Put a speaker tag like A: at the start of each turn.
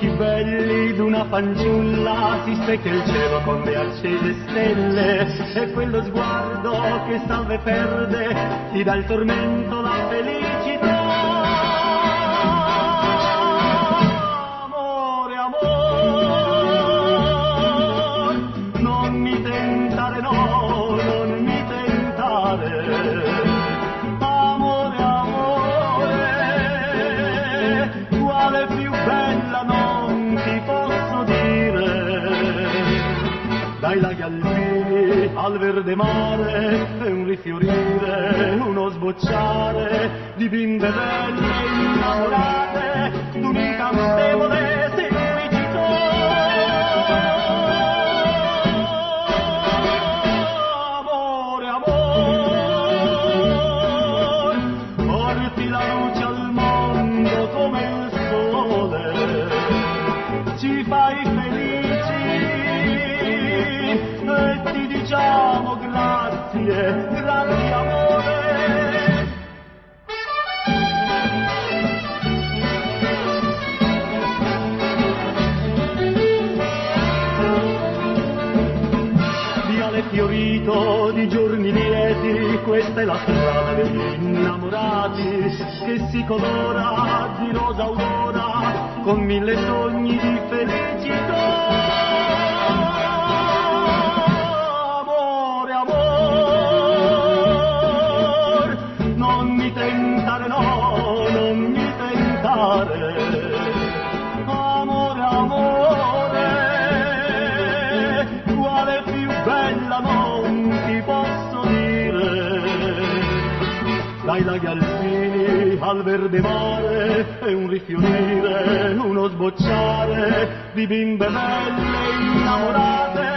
A: occhi belli d'una fanciulla si specchia il cielo con le accese stelle, e quello sguardo che salva e perde ti dà il tormento, la felicità. Amore, amore, non mi tentare, no, non mi tentare. Amore, amore, quale più bella non ti posso dire. Dai laghi alpini al verde mare è un rifiorire, uno sbocciare di bimbe belle innamorate d'un'incantevole semplicità. Amore, amore, porti la luce al mondo come il sole, ci fai felici e ti diciamo grazie, grazie amore. Viale fiorito di giorni lieti, questa è la strada degli innamorati, che si colora di rosa aurora con mille sogni di felicità. Amore, amore, non mi tentare, no, non mi tentare. Amore, amore, quale più bella non ti posso dire. Dai laghi alpini al verde mare è un rifiorire, uno sbocciare di bimbe belle innamorate